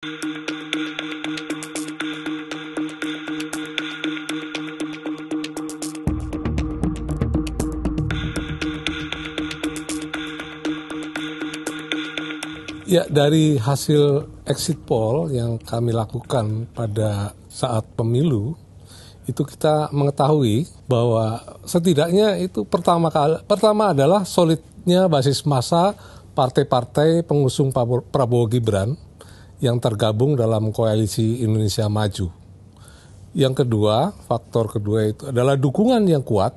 Ya, dari hasil exit poll yang kami lakukan pada saat pemilu, itu kita mengetahui bahwa setidaknya itu pertama adalah solidnya basis massa partai-partai pengusung Prabowo Gibran yang tergabung dalam koalisi Indonesia Maju. Yang kedua, faktor kedua itu adalah dukungan yang kuat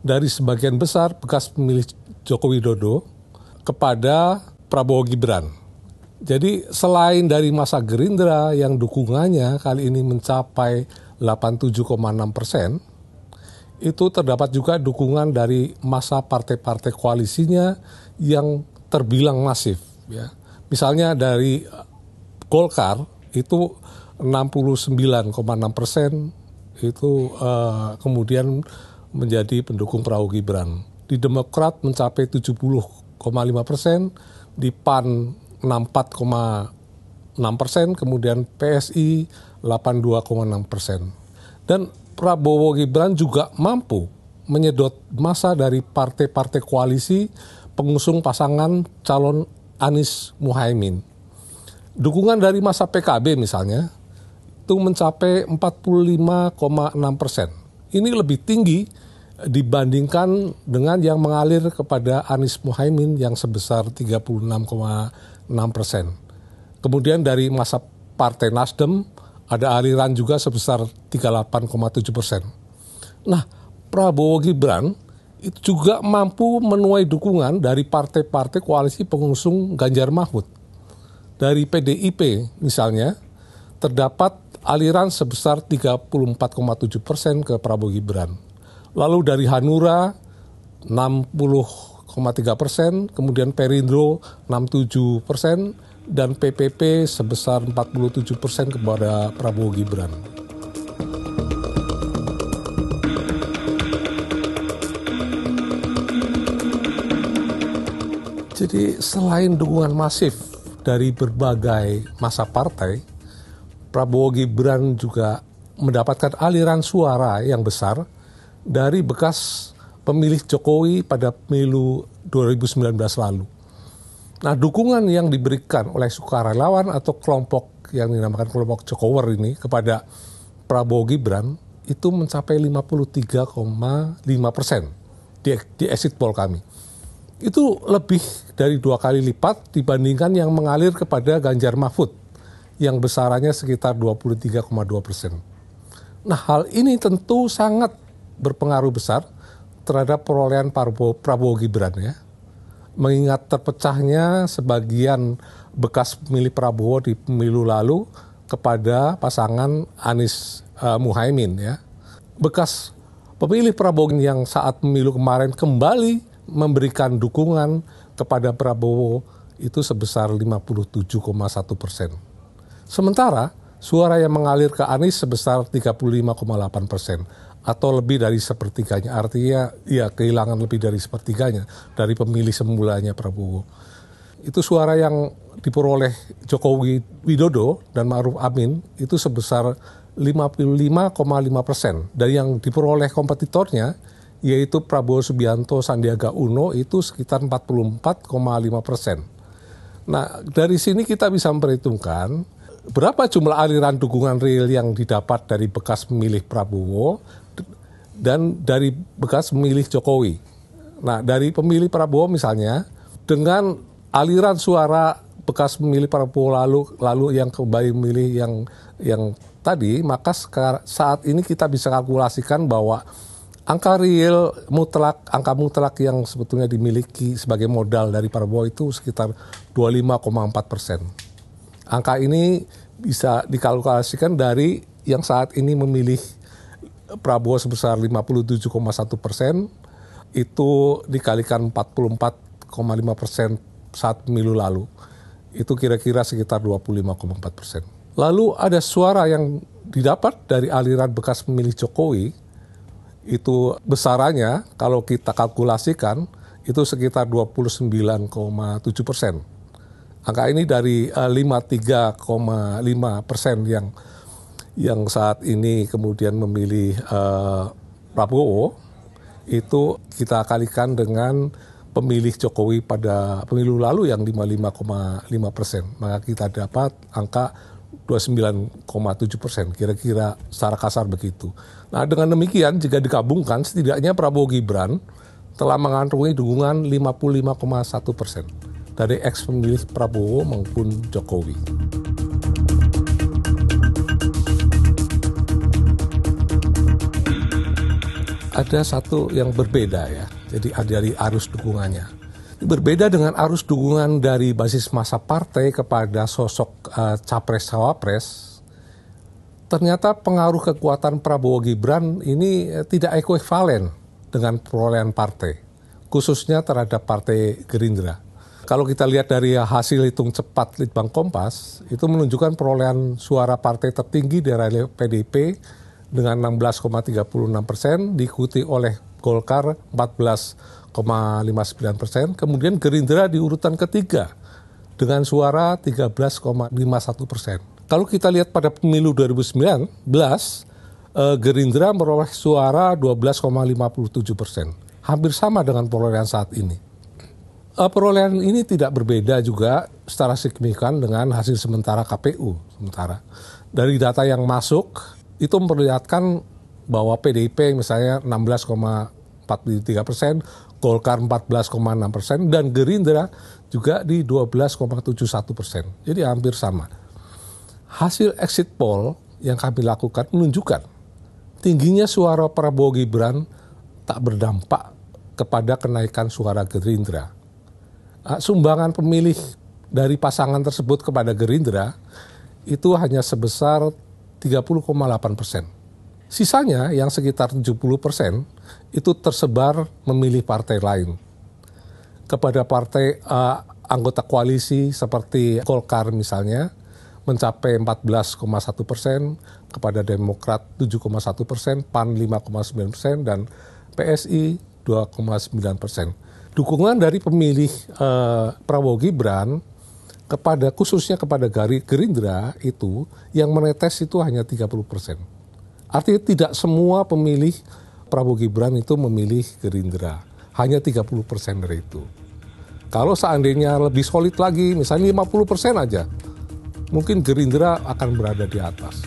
dari sebagian besar bekas pemilih Joko Widodo kepada Prabowo Gibran. Jadi selain dari massa Gerindra yang dukungannya kali ini mencapai 87,6%, itu terdapat juga dukungan dari massa partai-partai koalisinya yang terbilang masif. Ya. Misalnya dari Golkar itu 69,6% itu kemudian menjadi pendukung Prabowo Gibran. Di Demokrat mencapai 70,5%, di PAN 64,6%, kemudian PSI 82,6%. Dan Prabowo Gibran juga mampu menyedot massa dari partai-partai koalisi pengusung pasangan calon Anies Muhaimin. Dukungan dari massa PKB misalnya itu mencapai 45,6%. Ini lebih tinggi dibandingkan dengan yang mengalir kepada Anies Muhaimin yang sebesar 36,6%. Kemudian dari massa Partai Nasdem ada aliran juga sebesar 38,7%. Nah, Prabowo Gibran itu juga mampu menuai dukungan dari partai-partai koalisi pengusung Ganjar Mahfud. Dari PDIP misalnya, terdapat aliran sebesar 34,7% ke Prabowo Gibran. Lalu dari Hanura 60,3%, kemudian Perindro 67%, dan PPP sebesar 47% kepada Prabowo Gibran. Jadi selain dukungan masif dari berbagai massa partai, Prabowo Gibran juga mendapatkan aliran suara yang besar dari bekas pemilih Jokowi pada pemilu 2019 lalu. Nah, dukungan yang diberikan oleh sukarelawan atau kelompok yang dinamakan kelompok Jokower ini kepada Prabowo Gibran itu mencapai 53,5% di exit poll kami. Itu lebih dari 2 kali lipat dibandingkan yang mengalir kepada Ganjar Mahfud yang besarannya sekitar 23,2%. Nah, hal ini tentu sangat berpengaruh besar terhadap perolehan Prabowo Gibran ya. Mengingat terpecahnya sebagian bekas pemilih Prabowo di pemilu lalu kepada pasangan Anies Muhaimin ya. Bekas pemilih Prabowo yang saat pemilu kemarin kembali memberikan dukungan kepada Prabowo itu sebesar 57,1%. Sementara suara yang mengalir ke Anies sebesar 35,8%. Atau lebih dari sepertiganya, artinya ya kehilangan lebih dari sepertiganya dari pemilih semulanya Prabowo. Itu suara yang diperoleh Joko Widodo dan Ma'ruf Amin itu sebesar 55,5%. Dan yang diperoleh kompetitornya yaitu Prabowo Subianto Sandiaga Uno itu sekitar 44,5%. Nah, dari sini kita bisa memperhitungkan berapa jumlah aliran dukungan real yang didapat dari bekas pemilih Prabowo dan dari bekas pemilih Jokowi. Nah, dari pemilih Prabowo misalnya, dengan aliran suara bekas pemilih Prabowo lalu yang kembali memilih yang tadi, maka saat ini kita bisa kalkulasikan bahwa angka real angka mutlak yang sebetulnya dimiliki sebagai modal dari Prabowo itu sekitar 25,4%. Angka ini bisa dikalkulasikan dari yang saat ini memilih Prabowo sebesar 57,1%, itu dikalikan 44,5% saat pemilu lalu. Itu kira-kira sekitar 25,4%. Lalu ada suara yang didapat dari aliran bekas pemilih Jokowi, itu besarannya kalau kita kalkulasikan itu sekitar 29,7%. Angka ini dari 53,5% yang saat ini kemudian memilih Prabowo, itu kita kalikan dengan pemilih Jokowi pada pemilu lalu yang 55,5%. Maka kita dapat angka 29,7%, kira-kira secara kasar begitu. Nah, dengan demikian jika digabungkan setidaknya Prabowo Gibran telah mengantongi dukungan 55,1% dari ex pemilih Prabowo maupun Jokowi. Ada satu yang berbeda ya, jadi dari arus dukungannya. Berbeda dengan arus dukungan dari basis massa partai kepada sosok capres-cawapres, ternyata pengaruh kekuatan Prabowo Gibran ini tidak ekuivalen dengan perolehan partai, khususnya terhadap Partai Gerindra. Kalau kita lihat dari hasil hitung cepat Litbang Kompas, itu menunjukkan perolehan suara partai tertinggi dari PDIP dengan 16,36%, diikuti oleh Golkar 14,59%, kemudian Gerindra di urutan ketiga dengan suara 13,51%. Kalau kita lihat pada pemilu 2019, Gerindra meroleh suara 12,57%, hampir sama dengan perolehan saat ini. Perolehan ini tidak berbeda juga secara signifikan dengan hasil sementara KPU. Dari data yang masuk, itu memperlihatkan bahwa PDIP misalnya 16,43%, Golkar 14,6%, dan Gerindra juga di 12,71%. Jadi hampir sama. Hasil exit poll yang kami lakukan menunjukkan tingginya suara Prabowo Gibran tak berdampak kepada kenaikan suara Gerindra. Sumbangan pemilih dari pasangan tersebut kepada Gerindra itu hanya sebesar 30,8%. Sisanya yang sekitar 70% itu tersebar memilih partai lain. Kepada partai anggota koalisi seperti Golkar misalnya mencapai 14,1%, kepada Demokrat 7,1%, PAN 5,9%, dan PSI 2,9%. Dukungan dari pemilih Prabowo Gibran khususnya kepada Gerindra itu yang menetes itu hanya 30%. Artinya tidak semua pemilih Prabowo Gibran itu memilih Gerindra, hanya 30% dari itu. Kalau seandainya lebih solid lagi, misalnya 50% aja, mungkin Gerindra akan berada di atas.